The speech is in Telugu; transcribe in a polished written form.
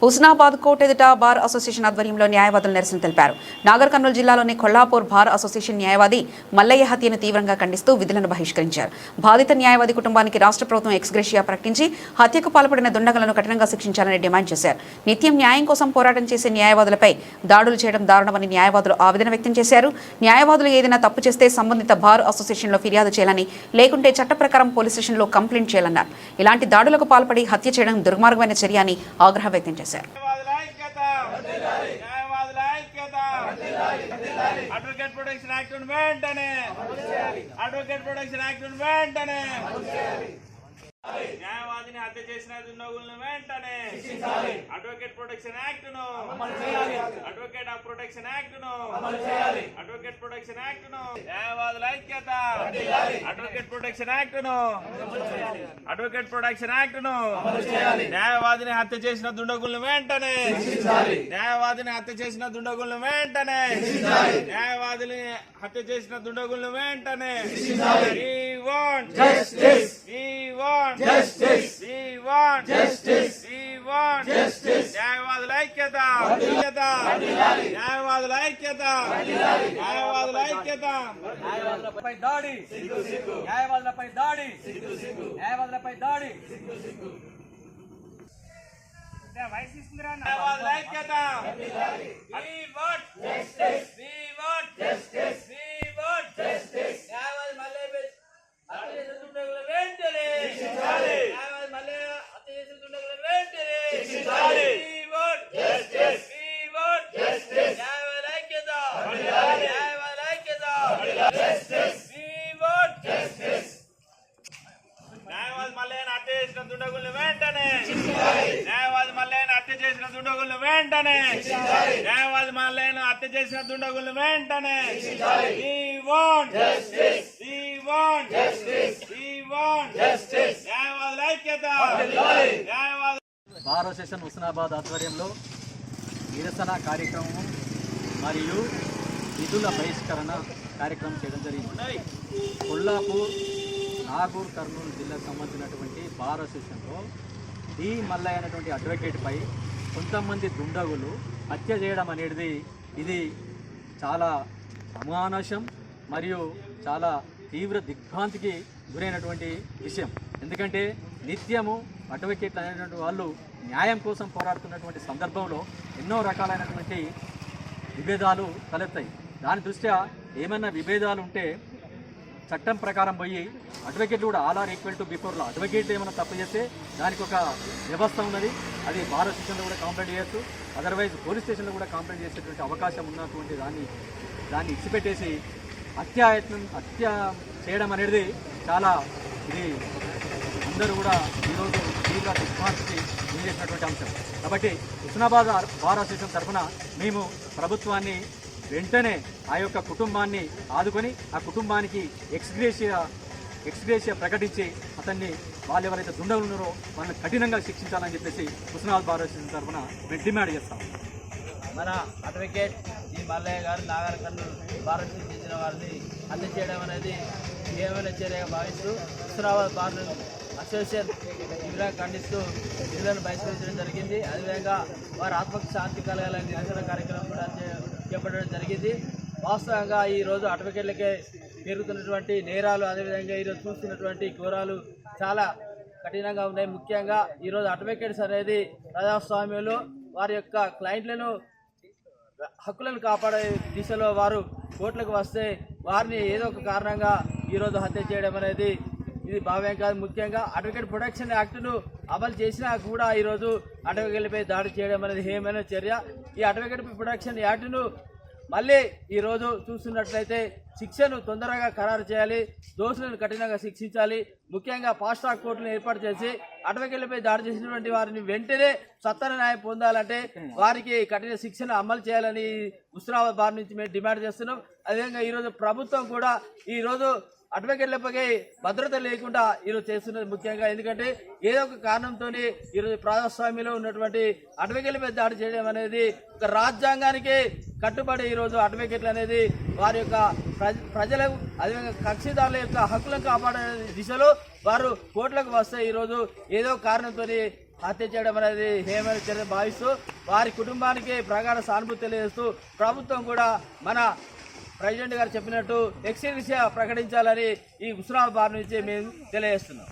హుస్నాబాద్ కోర్టు ఎదుట బార్ అసోసియేషన్ ఆధ్వర్యంలో న్యాయవాదులు నిరసన తెలిపారు. నాగర్ కర్నూలు జిల్లాలోని కొల్లాపూర్ బార్ అసోసియేషన్ న్యాయవాది మల్లయ్య హత్యను తీవ్రంగా ఖండిస్తూ విధులను బహిష్కరించారు. బాధిత న్యాయవాది కుటుంబానికి రాష్ట్ర ప్రభుత్వం ఎక్స్గ్రేషియా ప్రకటించి హత్యకు పాల్పడిన దుండగులను కఠినంగా శిక్షించాలని డిమాండ్ చేశారు. నిత్యం న్యాయం కోసం పోరాటం చేసే న్యాయవాదులపై దాడులు చేయడం దారుణమని న్యాయవాదులు ఆవేదన వ్యక్తం చేశారు. న్యాయవాదులు ఏదైనా తప్పు చేస్తే సంబంధిత బార్ అసోసియేషన్లో ఫిర్యాదు చేయాలని, లేకుంటే చట్ట ప్రకారం పోలీస్ స్టేషన్లో కంప్లైంట్ చేయాలన్నారు. ఇలాంటి దాడులకు పాల్పడి హత్య చేయడం దుర్మార్గమైన చర్య అని ఆగ్రహం వ్యక్తం చేశారు. అడ్వకేట్ ప్రొటెక్షన్ యాక్ట్ వెంటనే అడ్వకేట్ ప్రొటెక్షన్ యాక్ట్ వెంటనే న్యాయవాదిని హత్య చేసిన దుండగులను వెంటనే అడ్వకేట్ ప్రొటెక్షన్ యాక్ట్ ను అడ్వకేట్ ఆఫ్ ప్రొటెక్షన్ యాక్ట్ ను అడ్వకేట్ ప్రొటెక్షన్ యాక్ట్ ను న్యాయవాదుల ఐక్యత అడ్వకేట్ ప్రొటెక్షన్ యాక్ట్ ను అడ్వకేట్ ప్రొటెక్షన్ యాక్ట్ ను న్యాయవాదిని హత్య చేసిన దుండగులను వెంటనే న్యాయవాదిని హత్య చేసిన దుండగులను వెంటనే న్యాయవాదిని హత్య చేసిన దుండగులను వెంటనే We want justice. We want justice. We want justice. We want justice. న్యాయవాదుల ఐక్యత న్యాయవాదుల ఐక్యత న్యాయవాదుల ఐక్యత న్యాయవాదులపై దాడి న్యాయవాదులపై దాడి న్యాయవాదులపై దాడి న్యాయవాదుల ఐక్యత We want justice. We want justice. We want justice. న్యాయవాది మల్లయ్య హత్య చేసిన దుండగుల వెంటనే న్యాయవాది మల్లయ్య హత్య చేసిన దుండగుల వెంటనే We want justice. We want justice. న్యాయవాదుల ఐక్యత న్యాయవాదుల ఐక్యత Justice. We want justice. న్యాయవాది మల్లయ్యను హత్య చేసిన దుండగులను వెంటనే న్యాయవాది మల్లయ్యను హత్య చేసిన దుండగులను వెంటనే న్యాయవాది మల్లయ్యను హత్య చేసిన దుండగులను వెంటనే We want justice. We want justice. We want justice. న్యాయవాదుల ఐక్యత న్యాయవాదుల బార్ అసోసియేషన్ హుస్నాబాద్ ఆధ్వర్యంలో నిరసన కార్యక్రమం మరియు విధుల బహిష్కరణ కార్యక్రమం చేయడం జరిగింది. కొల్లాపూర్ నాగూర్ కర్నూలు జిల్లాకు సంబంధించినటువంటి బార్ అసోసియేషన్లో డి మల్లయ్య అనేటువంటి అడ్వకేట్పై కొంతమంది దుండగులు హత్య చేయడం అనేది ఇది చాలా అమానుషం మరియు చాలా తీవ్ర దిగ్భ్రాంతికి గురైనటువంటి విషయం. ఎందుకంటే నిత్యము అడ్వకేట్లు అనేటువంటి వాళ్ళు న్యాయం కోసం పోరాడుతున్నటువంటి సందర్భంలో ఎన్నో రకాలైనటువంటి విభేదాలు తలెత్తాయి. దాని దృష్ట్యా ఏమైనా విభేదాలు ఉంటే చట్టం ప్రకారం పోయి అడ్వకేట్లు కూడా all are equal to before law. Advocate ఏమైనా తప్పు చేస్తే దానికి ఒక వ్యవస్థ ఉన్నది, అది బార్ అసోసియేషన్లో కూడా కంప్లైంట్ చేయొచ్చు, అదర్వైజ్ పోలీస్ స్టేషన్లో కూడా కంప్లైంట్ చేసేటువంటి అవకాశం ఉన్నటువంటి దాన్ని ఇచ్చిపెట్టేసి హత్య చేయడం అనేది చాలా ఇది అందరూ కూడా ఈరోజు తీవ్ర దిగ్భ్రాంతికి గురి చేసినటువంటి అంశం. కాబట్టి హుస్నాబాద్ బార్ అసోసియేషన్ తరఫున మేము ప్రభుత్వాన్ని వెంటనే ఆ యొక్క కుటుంబాన్ని ఆదుకొని ఆ కుటుంబానికి ఎక్స్గ్రేషియా ప్రకటించి అతన్ని వాళ్ళు ఎవరైతే దుండగులు ఉన్నారో వాళ్ళని కఠినంగా శిక్షించాలని చెప్పేసి హుస్నాబాద్ బార్ అసోసియేషన్ తరఫున మేము డిమాండ్ చేస్తాం. మన అడ్వకేట్ ఈ మల్లయ్య గారు నాగర్ కర్నూలు బార్ అసోసియేషన్ చెందిన వారిని హత్య చేయడం అనేది ఏమైనా చర్యగా భావిస్తూ హుస్నాబాద్ బార్ అసోసియేషన్ తీవ్రంగా ఖండిస్తూ విధులను బహిష్కరించడం జరిగింది. అదేవిధంగా వారి ఆత్మకు శాంతి కలగాలని నిరసన కార్యక్రమం కూడా చేపట్టడం జరిగింది. వాస్తవంగా ఈరోజు అడ్వకేట్లకే పెరుగుతున్నటువంటి నేరాలు, అదేవిధంగా ఈరోజు చూస్తున్నటువంటి ఘోరాలు చాలా కఠినంగా ఉన్నాయి. ముఖ్యంగా ఈరోజు అడ్వకేట్స్ అనేది ప్రజాస్వామ్యంలో వారి యొక్క క్లయింట్లను హక్కులను కాపాడే దిశలో వారు కోర్టులకు వస్తే వారిని ఏదో ఒక కారణంగా ఈరోజు హత్య చేయడం అనేది ఇది భావ్యం కాదు. ముఖ్యంగా అడ్వకేట్ ప్రొటెక్షన్ యాక్ట్ను అమలు చేసినా కూడా ఈరోజు అడ్వకేట్లపై దాడి చేయడం అనేది హేయమైన చర్య. ఈ అడ్వకేట్ ప్రొటెక్షన్ యాక్ట్ను మళ్ళీ ఈరోజు చూస్తున్నట్లయితే శిక్షను తొందరగా ఖరారు చేయాలి, దోషులను కఠినంగా శిక్షించాలి. ముఖ్యంగా ఫాస్ట్ ట్రాక్ కోర్టులను ఏర్పాటు చేసి అడ్వకేట్లపై దాడి చేసినటువంటి వారిని వెంటనే సత్వర న్యాయం పొందాలంటే వారికి కఠిన శిక్షను అమలు చేయాలని హుస్నాబాద్ బార్ నుంచి మేము డిమాండ్ చేస్తున్నాం. అదేవిధంగా ఈరోజు ప్రభుత్వం కూడా ఈరోజు అడ్వకేట్లపై భద్రత లేకుండా ఈరోజు చేస్తున్నది ముఖ్యంగా. ఎందుకంటే ఏదో ఒక కారణంతో ఈరోజు ప్రజాస్వామ్యంలో ఉన్నటువంటి అడ్వకేట్లపై దాడి చేయడం అనేది ఒక రాజ్యాంగానికి కట్టుబడి ఈరోజు అడ్వకేట్లు అనేది వారి యొక్క ప్రజలకు అదేవిధంగా కక్షిదారుల యొక్క హక్కులను కాపాడే దిశలో వారు కోర్టులకు వస్తే ఈరోజు ఏదో కారణంతో హత్య చేయడం అనేది హేమైన చర్య భావిస్తూ వారి కుటుంబానికి ప్రగాఢ సానుభూతి తెలియజేస్తూ ప్రభుత్వం కూడా మన ప్రెసిడెంట్ గారు చెప్పినట్టు ఎక్స్గ్రేషియా ప్రకటించాలని ఈ హుస్నాబాద్ నుంచి మేము తెలియజేస్తున్నాం.